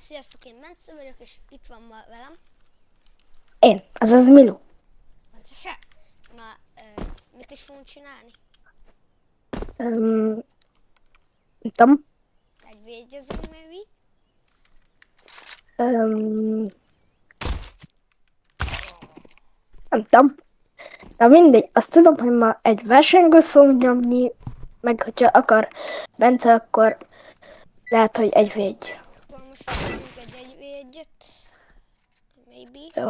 Sziasztok, én Bence vagyok, és itt van ma velem. Én, azaz Milu. Bence se. Ma mit is fogunk csinálni? Nem tudom. Egy védjezünk, maybe? Nem tudom. De mindegy, azt tudom, hogy ma egy versengőt fogunk nyomni, meg hogyha akar Bence, akkor lehet, hogy egy védj. Akkor most nyomjunk egy védjet. Maybe. Jó.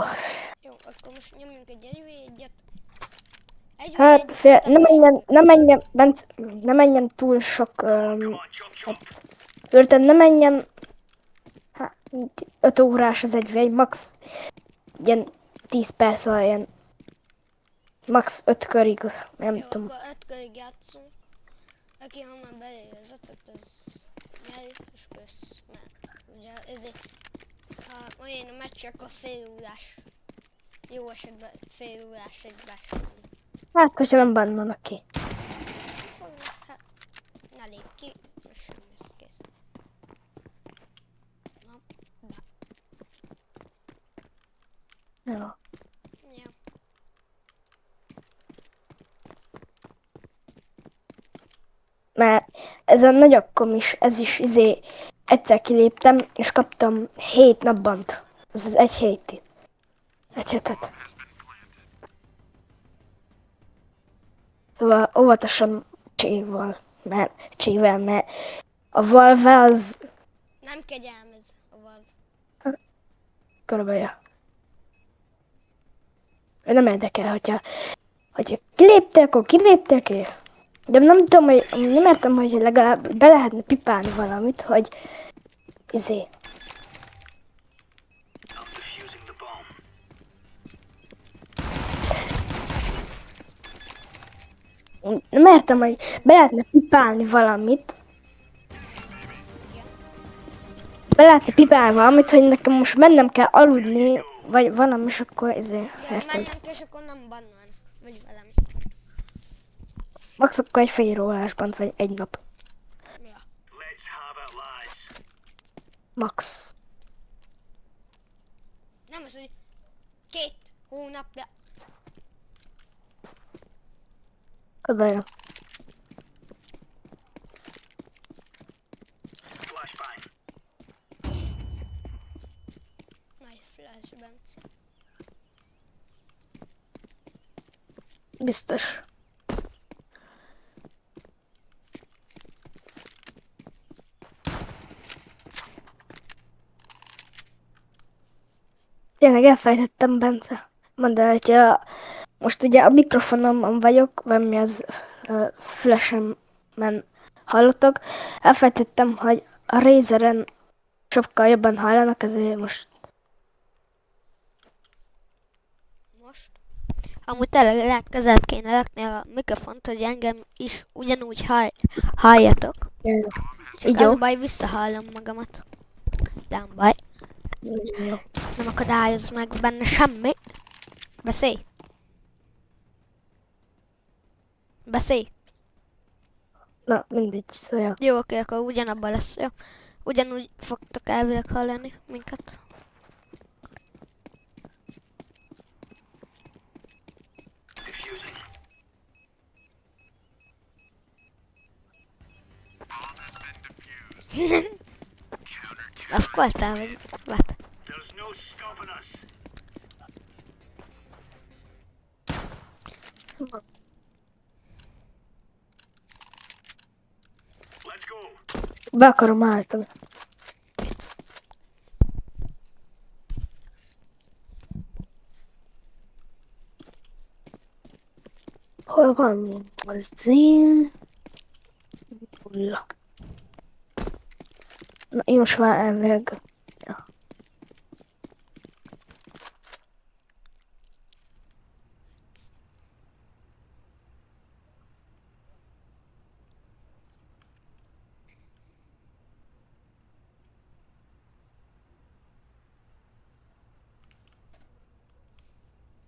Jó, akkor most nyomjunk egy védjet. Egy Hát, védjet, aztán ne menjen, Bence, ne menjen túl sok, érted, ne menjen, 5 órás az egy védj, max. Ilyen 10 perc, vagy ilyen max 5 körig, nem jó, tudom. akkor 5 körig játszunk. Aki honnan belér az 5-öt, az nyeri, és kösz. Mert ugye ezért, ha olyan a meccs, akkor fél órás. Jó esetben fél órás egy verseny. Hát, hogyha nem bannanak ki. Fognak, hát ne lép ki, és sem lesz kész. Na, de. Jó. Ja. Mert ez a nagyakkom is, ez is egyszer kiléptem, és kaptam 7 nappant. Ez az egy héti. Egy hetet. Szóval óvatosan csével, mert a Valve az Nem kegyelmez a Valve. körülbelül. Nem érdekel, hogyha kiléptél, akkor kiléptél, kész. De nem tudom, nem értem, hogy legalább be lehetne pipálni valamit, hogy izé. Nem értem, hogy be lehetne pipálni valamit. Be lehetne pipálni valamit, hogy nekem most mennem kell aludni, vagy valami, és akkor Ja, érted? mennem kell, és akkor nem bannolnak. Vagy velem. Max akkor egy fél órásban, vagy egy nap. Ja. Max. Nem az, hogy 2 hónap, de Körülbelül. nagy flash, Bence. Biztos. Tényleg elfejtettem, Bence. Mondd el, hogyha most ugye a mikrofonomon vagyok, vagy mi az fülesemben hallottak, elfejtettem, hogy a Razeren sokkal jobban hallanak, ezért most Amúgy tényleg lehet közelebb kéne rakni a mikrofont, hogy engem is ugyanúgy halljatok. Csak így az jó. a baj, visszahallom magamat. De nem baj. Jó. Nem akadályoz meg benne semmi. Beszélj. Beszélj. Na, mindegy, szóval. Jó, oké, akkor ugyanabban lesz, jó? Ugyanúgy fogtok elvileg hallani minket. Afkoltál, vagy? Várj. Be akarom állítani. Hol van az én? Nulla. Na, én most már elvileg. Ja.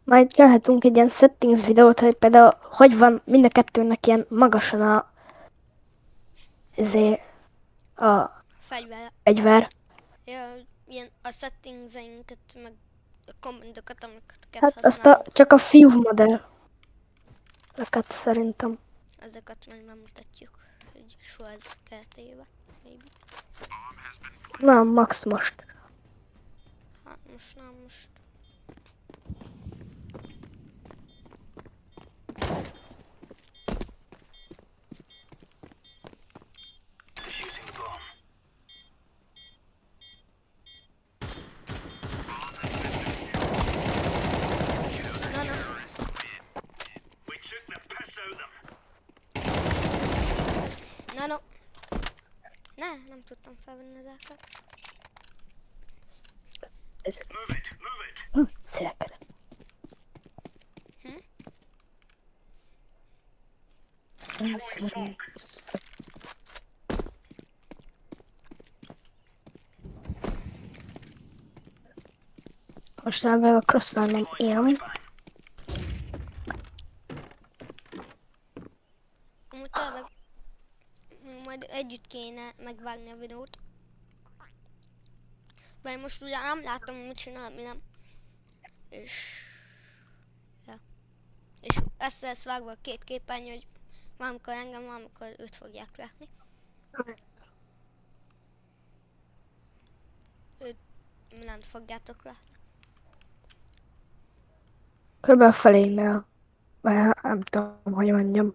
Majd csinálhatunk egy ilyen settings videót, hogy például hogy van mind a kettőnek ilyen magasan a Fegyver. fegyver. Ja, ilyen a settingzeinket, meg a kommandokat, amiket Hát azt használunk. csak a fiú modelleket szerintem. Ezeket majd bemutatjuk, hogy Schwarz keretébe. Maybe. Nem, max most. Hát most nem, most. Na, na. Na, no. Ne, nem tudtam felvenni az ákat. Ez szélkere. Most már meg a crossline-om én. Amúgy tényleg majd együtt kéne megvágni a videót. Mert most ugye nem látom, mit csinál, mi nem. És... Ja. És ezt lesz vágva a két képernyő, hogy valamikor engem, valamikor őt fogják látni. Őt nem fogjátok látni. Körülbelül felénél. Vagy nem tudom, hogy mondjam.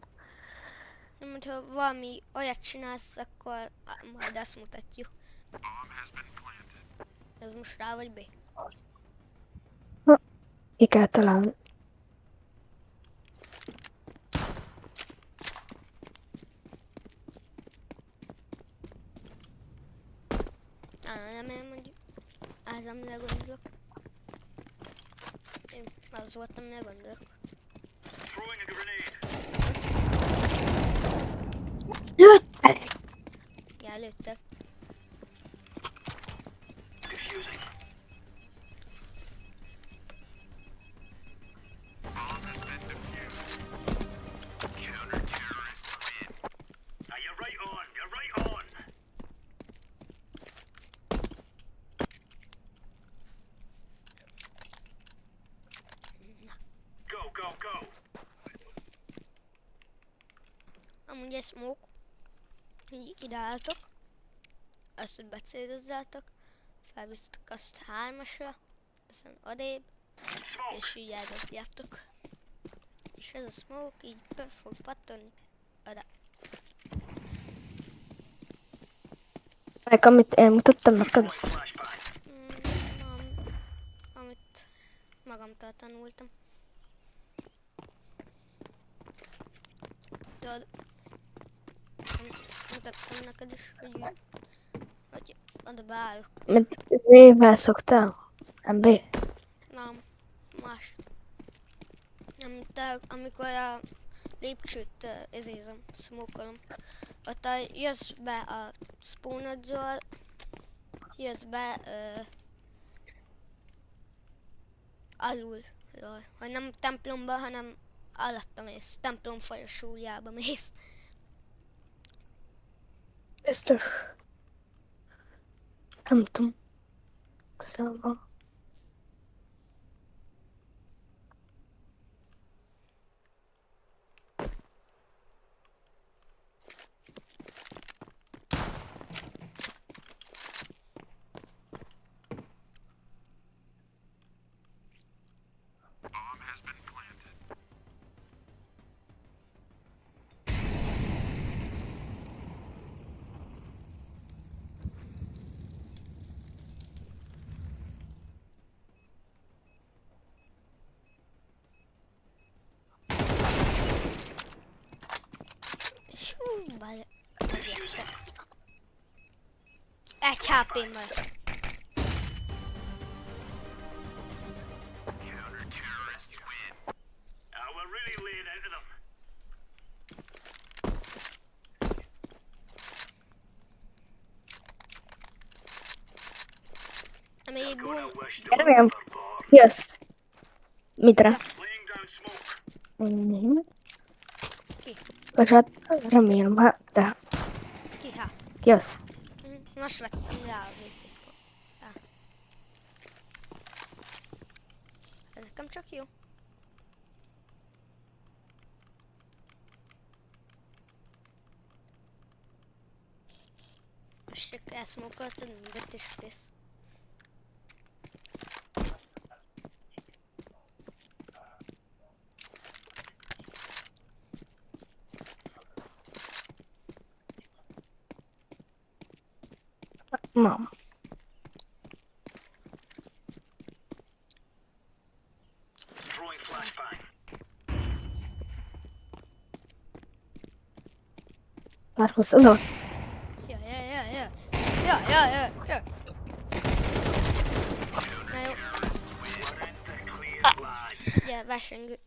Nem, hogyha valami olyat csinálsz, akkor majd azt mutatjuk. Ez most rá vagy B? Ki kell találni. Nem én mondjuk. Az, amire gondolok. Én az volt, amire gondolok. Lőtt! Ja, lőttek. Amúgy egy smoke, így ide álltok, azt, hogy becélozzátok, felvisztek azt 3-asra, aztán odébb, és így eldobjátok. És ez a smoke így be fog pattani oda. Meg amit én mutattam neked. Amit magamtól tanultam. Tudod, mutattam neked is, hogy oda beállok. Mint Z-vel szoktál? MB? Nem, más. Amikor a lépcsőt izézem, smokolom, ott jössz be a spawnodról, jössz be alulról, vagy nem templomba, hanem alatta mész, templom folyosójába mész. Biztos. Nem tudom. Szóval. És megérte. Egy HP maradt. Még boom. Remélem. Jössz. Mitre? Ki? Vagy hát remélem, hát de Ki hát? jössz. Most vettem rá a végét. De nekem csak jó. Most csak elszmókoltad mindet és kész. Mam. Markus, az ott. Ja. Na jó. Ja, versengő.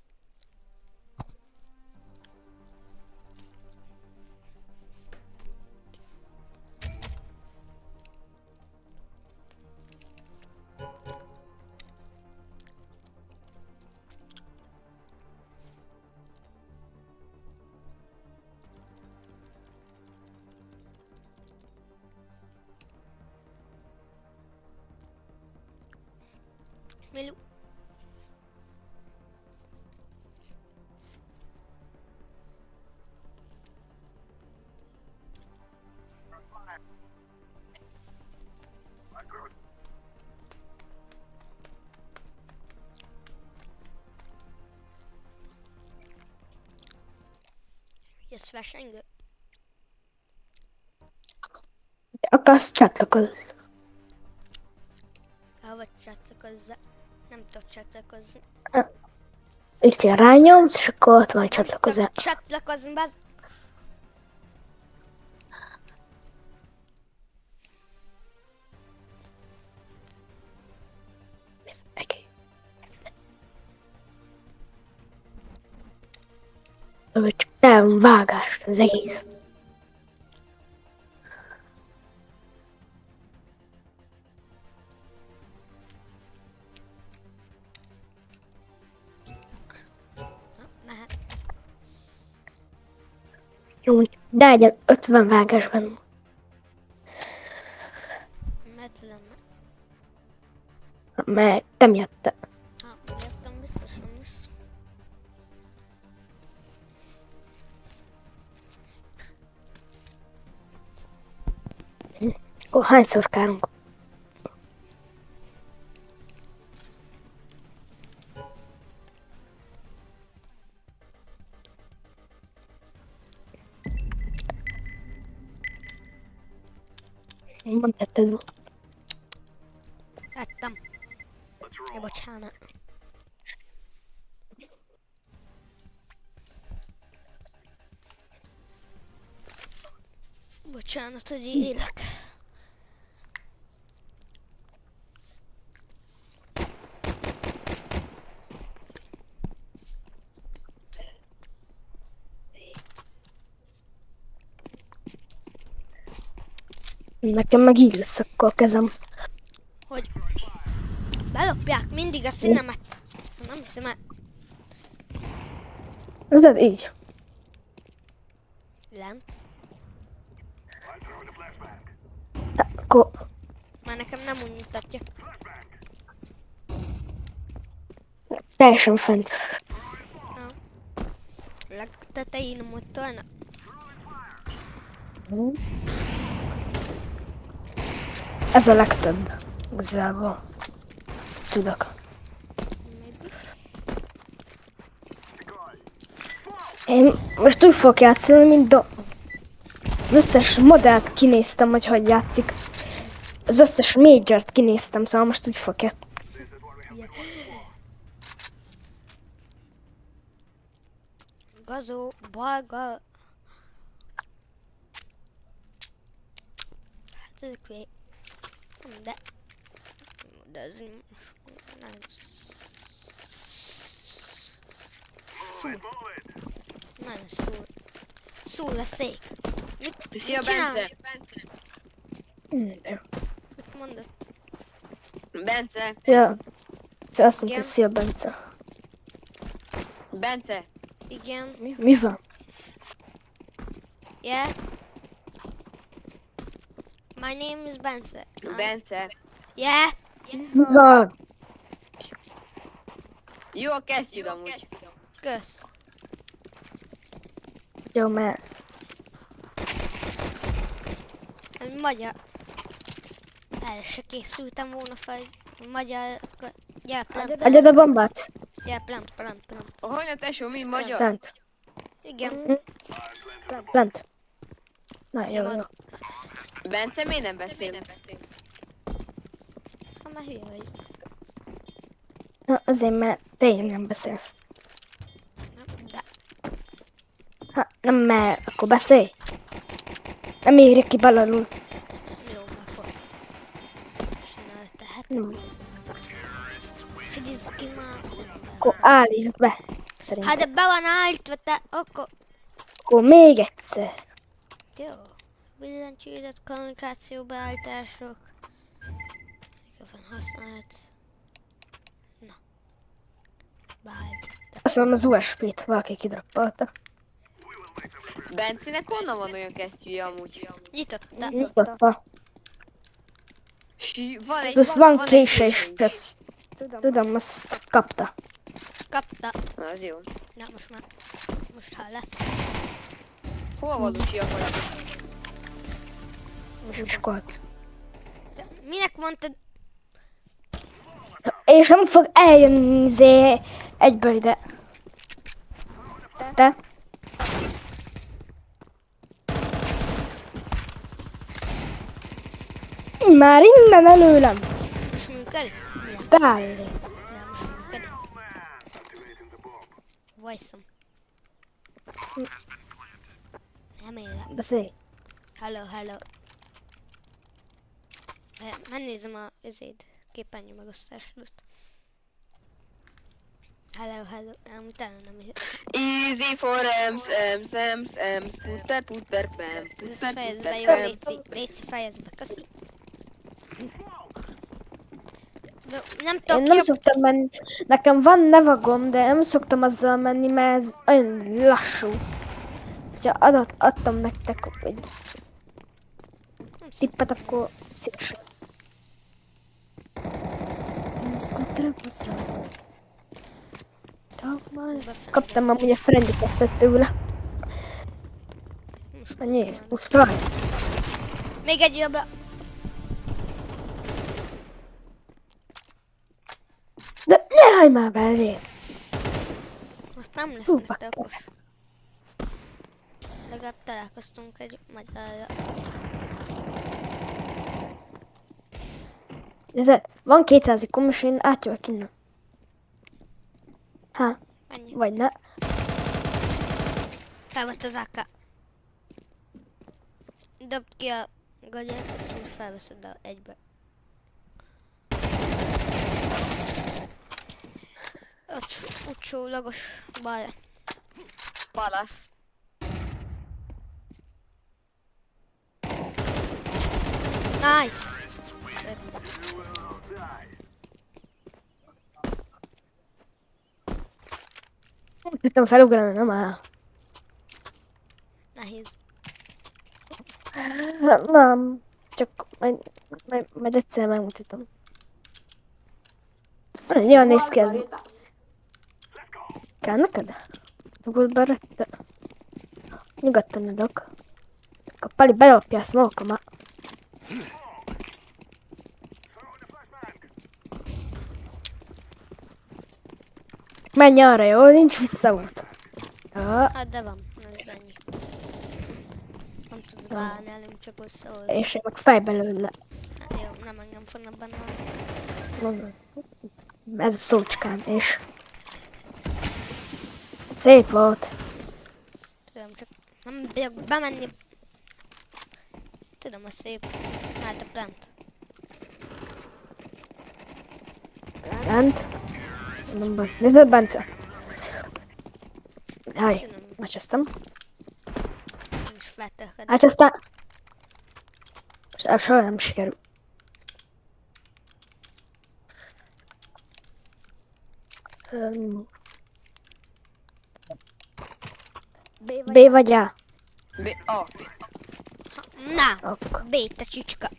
Milu. Jössz versengő? Akarsz csatlakozni? Vagy csatlakozzá. Nem tudok csatlakozni. Itt ilyen rányomsz, és akkor ott van csatlakozás. Csatlakozni, bazd. Okay. Csak nem vágás az egész. Mehet. Jó, de egyen 50 vágásban. Mert lenne. Mert te miatt. Miattam biztosan lesz. Akkor hányszor kárunk? Mondhatod. Láttam. Bocsánat. Bocsánat, hogy élek. Nekem meg így lesz akkor a kezem. Hogy belopják mindig a színemet. Nem hiszem el. Ez így. Lent. Akkor Már nekem nem úgy mutatja. teljesen fent. Legtetején mutatna. Ez a legtöbb. Igazából. Tudok. Én most úgy fogok játszani, mint az összes modellt kinéztem, hogy játszik. Az összes majort kinéztem, szóval most úgy fogok játszani. Gazó, balga. Hát ez kvét. De ez nem szúr. Nem szúr. Szúr a szék. Szia, csinál? Bence! Mit mondott? Bence! Szia. Szia, azt mondta, Igen. szia, Bence. Bence! Igen. Mi van? Yeah. My name is Bence. Bence! Yeah. Mi van? Jó, kezdjük amúgy. Kösz. Jó, mert Magyar. El se készültem volna fel, hogy magyar... Gyere, plant. adjad a bombát. Gyere, plant. Hogy a tesó, mi magyar? Plant. Igen. Plant. Na, jó, jó. Bence, miért nem beszélünk? Ha már hülye vagy. Na, azért, mert tényleg nem beszélsz. De. Ha, nem, mert akkor beszélj. Nem érjek ki balalul. Jó, már fog. Csinálj, tehát. Nem. Figyelj ki már. Akkor állítsd be. Szerintem. Hát de be van állítva, te akkor... Akkor még egyszer. Jó. Billentyűzet, kommunikáció, beállítások. Mikrofon használat. Na. Beállítottam. Azt mondom, az USB-t valaki kidrappolta. Bencének honnan van olyan kesztyűje amúgy? Nyitotta. Nyitotta. Van egy... Plusz van egy kése is, kése ezt tudom, azt kapta. Kapta. Na, az jó. Na, most már. Most hallasz. Hol van Lucy akkor? Miskolc. De minek mondtad? És nem fog eljönni egyből ide. Te? Már innen előlem. Most működik? Mi? Beállj. Nem, most működik. Vajszom. Nem élek. Beszélj. Hello. Megnézem a képernyő megosztásodat. Hello. Nem, utána nem is. Easy for ems, putter, bam. Ezt fejezd be, jó, Léci, fejezd be, köszi. De nem Én tudok nem jobb... szoktam menni. Nekem van nevagom, de nem szoktam azzal menni, mert ez olyan lassú. Ha adtam nektek egy tippet, akkor szívesen. Kaptam amúgy a friendly questet tőle. Ennyi, most van. Még egy jobb. De ne állj már belé! Most nem lesz Hú, nektek okos. Legalább találkoztunk egy magyarra. Nézd, van 200 ikom, és én átjövök innen. Hát, Ennyi. vagy ne. Fel volt az AK. Dobd ki a gagyát, azt úgy felveszed el egybe. Utcsólagos bal. Palasz. Nice! Szép. Nem tudtam felugrani, nem áll. Nehéz. Nem, csak majd egyszer megmutatom. Jól néz ki ez. Kell neked? Dugod be rögtön. Nyugodtan adok. A Pali belopja a smoke-omat. Menj arra, jó? Nincs visszaút. Jó. Hát de van, ez ennyi. Nem tudsz beállni elém, csak összeold. És én meg fej belőle. Hát jó, nem engem fognak benne. Mondom. Ez a szócskám, és... Szép volt. Tudom, csak nem bírok bemenni. Tudom, a szép. Hát a plant. Bent. Nem baj. Nézd, Bence. Háj. Tudom, Megcsesztem. nem is feltölköd. Hát aztán... Most soha nem sikerül. B vagy A? A. Na, Ok. B, te csicska.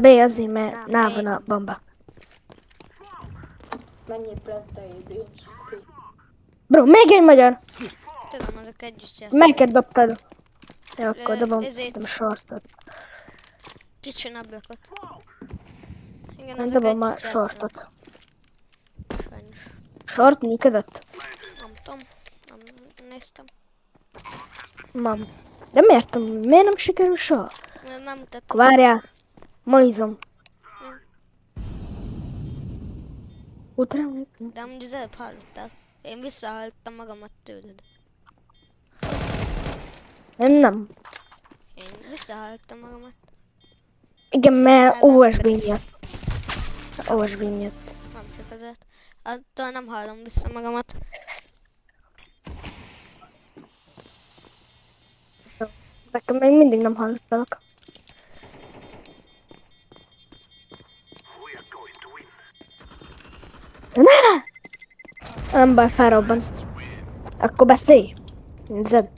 B azért, mert nál van a bomba. Bro, még egy magyar! Tudom, azok együtt játszottak. Melyiket dobtad? Ja, akkor Ö, dobom, ezért. szerintem sortot. Kicsin ablakot. Igen, Én azok dobom a együtt játszanak. sortot. Sajnos. Sort működött? Nem tudom. Nem néztem. Mam. De miért nem sikerül soha? Nem mutattam. Akkor várjál. Molizom. Utána? De amúgy az előbb hallottál. Én visszahallottam magamat tőled. Én nem. Én visszahallottam magamat. Igen, mert nem OSB miatt. OSB miatt. Nem csak azért. Attól nem hallom vissza magamat. Nekem még mindig nem hallottalak. Ne! Nem baj, felrobban. Akkor beszélj. Nézed.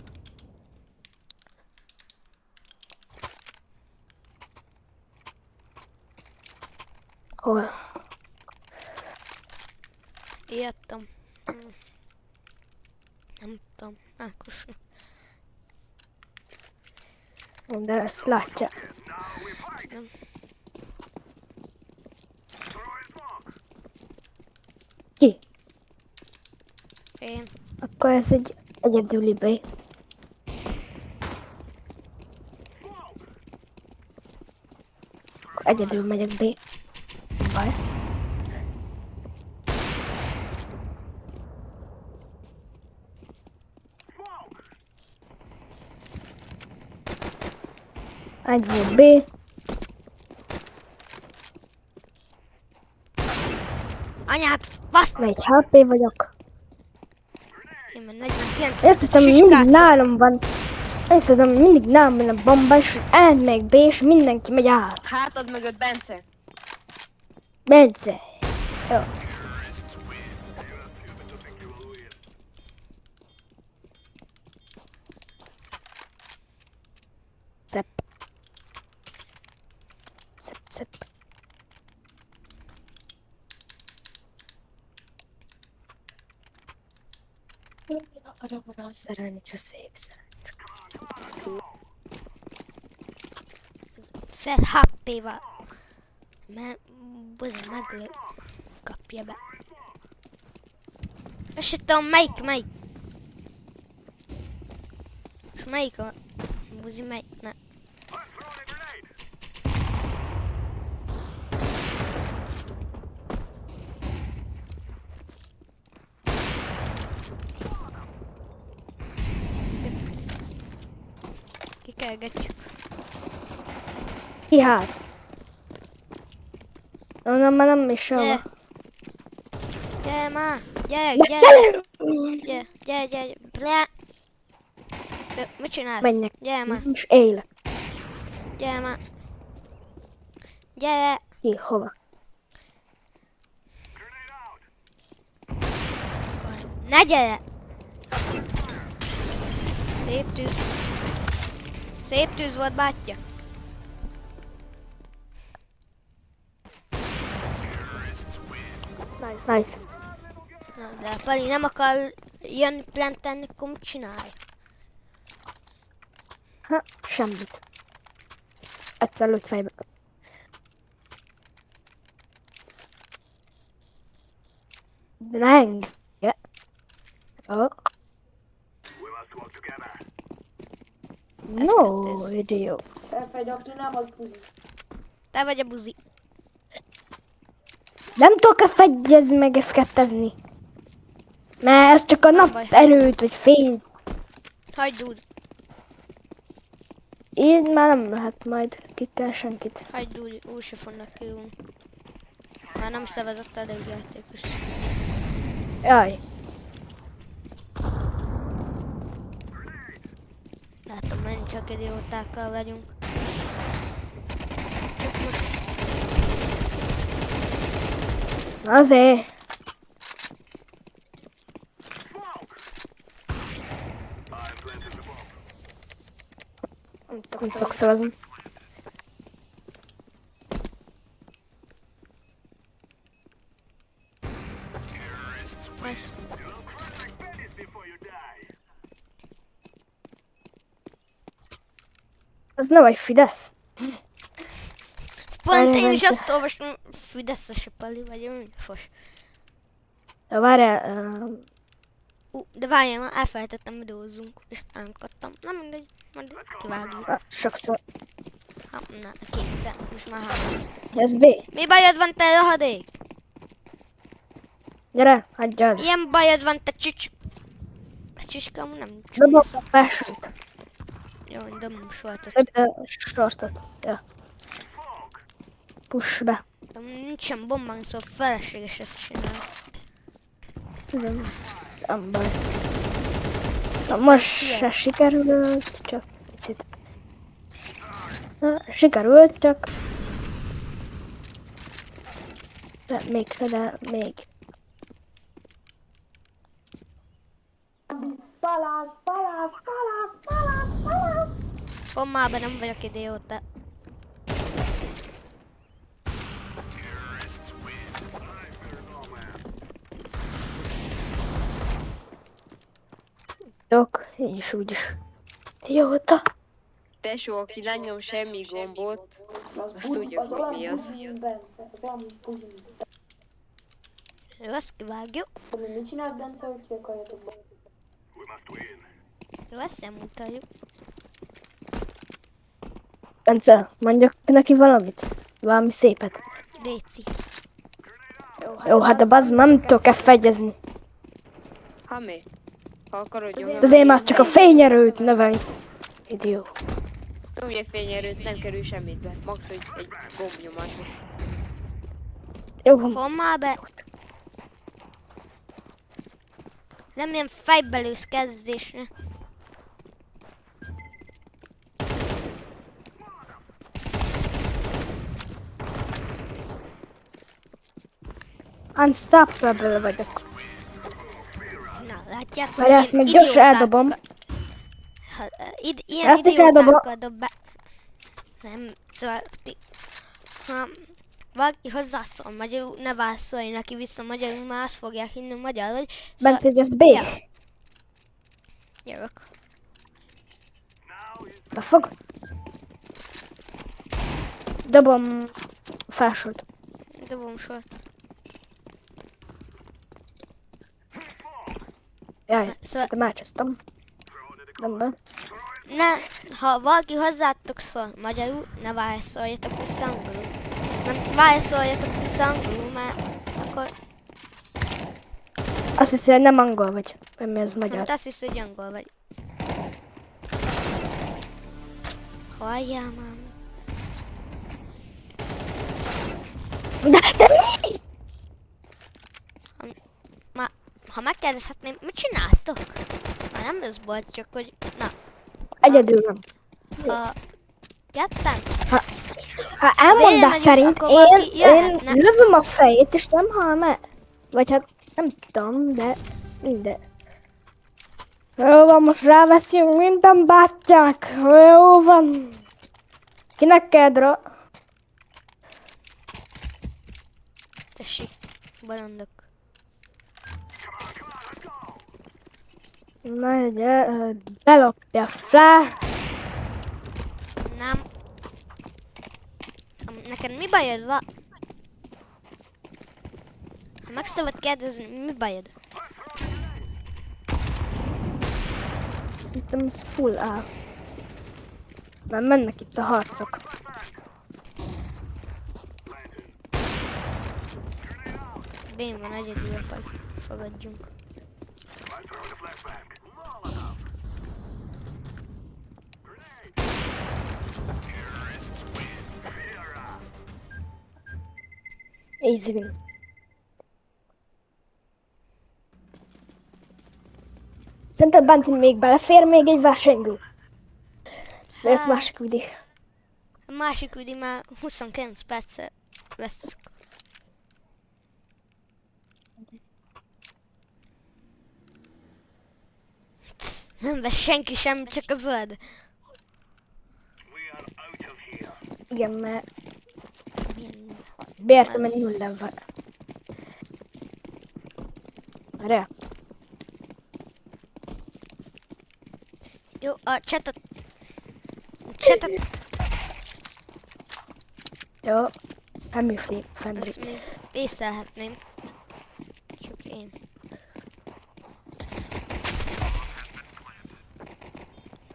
Hol? Ijedtem. Nem tudom. Ákosnak. De ezt látja. Nem. Ki? Én. Akkor ez egy egyedüli B. Akkor egyedül megyek B. Nem baj. Egy volt B. Anyát, fasz! 4 HP vagyok. Én már 49 Én szerintem mindig nálam van. Én szerintem mindig nálam van a bomba, és elmegyek B, és mindenki megy A. Hátad mögött, Bence. Bence. Jó. Szep. Szep, szep. Arra szerelni, szép szerelni. Fel HP-val. Mert buzi meglő. Kapja be. És se tudom melyik. És melyik a buzi melyik? Ne. Kikelgetjük. Ki ház? Onnan már nem is Gyere. sehova. Gyere már. Gyere. Bre. Mit csinálsz? Menjek. Gyere már. És élek. Gyere már. Gyere. Ki, hova? Ne gyere. Szép tűz. Szép tűz volt, bátyja. Nice. Na, de a Pali nem akar jönni plantenni, akkor mit csinálj? Ha, semmit. Egyszer lőtt fejbe. De ne engedje. Oh. No, F2-z. idiot. Te vagy a buzi. Nem tudok fegyezni meg F2-ezni. Mert ez csak a nap baj. erőt, vagy fény. Hagyd úgy. Így már nem lehet majd kikkel senkit. Hagyd úgy se fognak kirúgni. Már nem szervezett elég játékos. Jaj. Látom, menj csak idiótákkal vagyunk. Csak most Azért. Nem tudok szavazni. Nice. Az nem egy Fidesz. Pont Várjál, én is Bence. azt olvastam, Fideszes a Pali vagy, olyan fos. Ja, várjál, De várjál, már elfelejtettem, videózzunk, és elkattam. Na mindegy, majd kivágjuk. sokszor. Ha, na, kétszer, most már hallom. Ez B. Mi bajod van, te rohadék? Gyere, hagyjad. Ilyen bajod van, te csics... A csicska amúgy nem Dobom csúnysz. a felsőt. Jó, dobom sortot. Dobd a sortot. Ja. Push be. De nincsen bombán, szóval felesleges ezt csinálni. Nem baj. Na, most se sikerült, csak picit. Na, sikerült, csak... De még. Palász. Bombában nem vagyok idióta. Így is, úgy is. Idióta. Tesó, aki nem nyom semmi gombot, Az azt tudja, az hogy olyan mi az. buzi, mint Bence. Az olyan buzi, mint Bence. Jó, azt kivágjuk. Tudom, mit csinált Bence, hogy ki akarjatok be? Jó, ezt nem mutatjuk. Bence, mondjak neki valamit? Valami szépet. Léci. Jó, hát a bazd, nem tudok F1-ezni. Ha mi? Ha akarod De nyomni. azért már csak a fényerőt növelni. Idió. Ugye fényerőt nem kerül semmit be. Max, hogy egy gombnyomás. Jó van. Fogd már be. Nem ilyen fejbelősz kezdésre. Unstoppable vagyok. Na, látjátok? Várjál, ezt meg gyorsan eldobom. Ilyen Ezt is eldobom. idiótákkal dob be. Nem, szóval ha valaki hozzászól magyarul, ne válaszolj neki vissza magyarul, már azt fogják hinni magyar vagy. Szóval, Bence, hogy az B. Ja. Jövök. Befog. Dobom felsőt. Dobom sort. Jaj, Szóval- szerintem elcsesztem. Nem be. Ne, ha valaki hozzátok szól magyarul, ne válaszoljatok vissza angolul. Nem válaszoljatok vissza angolul, mert akkor Azt hiszi, hogy nem angol vagy. Nem mi az magyar. hát azt hisz, hogy angol vagy. Halljál már. De mi? Ha megkérdezhetném, mit csináltok? Már nem ez volt, csak hogy, na, Egyedül nem. ha jöttem, Ha elmondás Bejön, szerint akkor valaki én jöhetne. lövöm a fejét, és nem hal meg. Vagy hát nem tudom, de minden. Jó van, most ráveszünk minden bátyák. Jó van. Kinek kell tessék, bolondok. Na, gyere, belopja fel. Nem. Neked mi bajod van? Ha meg szabad kérdezni, mi bajod? Szerintem ez full A. Már mennek itt a harcok. Bén van, egyedül akar. Fogadjunk. Easy win. Szerinted Bence még belefér még egy versengő? De ez másik videó. A másik üdi már 29 perccel vesztük. Nem vesz senki sem, csak a zöld. Igen, mert Milyen- beértem egy nullával. Re. Jó, a chatet... Chatet... Jó. Semmi Fendrik. Ezt még vészelhetném. Csak én.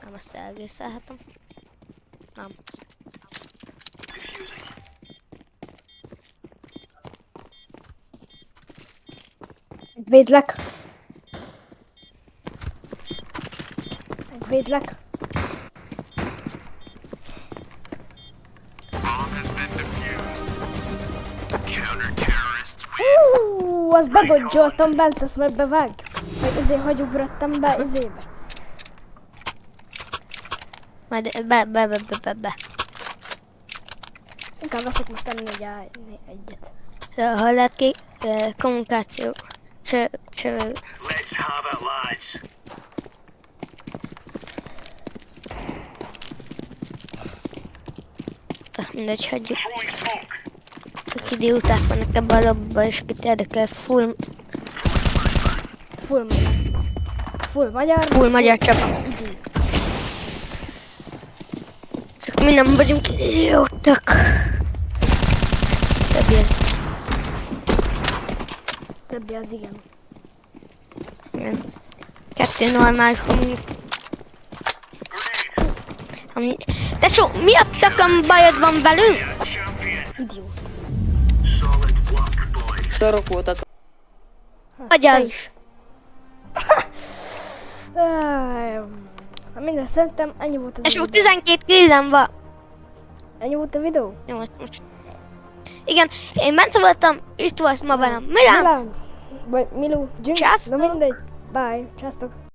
Nem, azt elgészelhetem. Nem. Védlek. Védlek. Azt bedodzsoltam, Bence, azt meg bevág. Vagy ezért hagyugrottam be izébe. Majd be. Inkább veszek most M4-1-et. Szóval, ha lehet ki... kommunikáció. Let's have it, lads. Mindegy, hagyjuk. Throwing smoke. Tök idióták vannak ebbe a lobba, és kit érdekel, full Full magyar. Full magyar. magyar csapat. Idő. Csak mi nem vagyunk idiótak. Többi ez. Többi az igen. Igen. Kettő normális mondjuk. Tesó, miattakam bajod van velünk? Idió. Solid work, boys. Szarok voltatok. Agyaz. Minden szerintem ennyi volt az Tesó, videó. 12 killem van. Ennyi volt a videó? Jó, most. Igen, én Bence voltam, itt volt ma velem. Milán! Milán. Vagy Milu. Jinx. Császtok. Na mindegy. Bye. Császtok.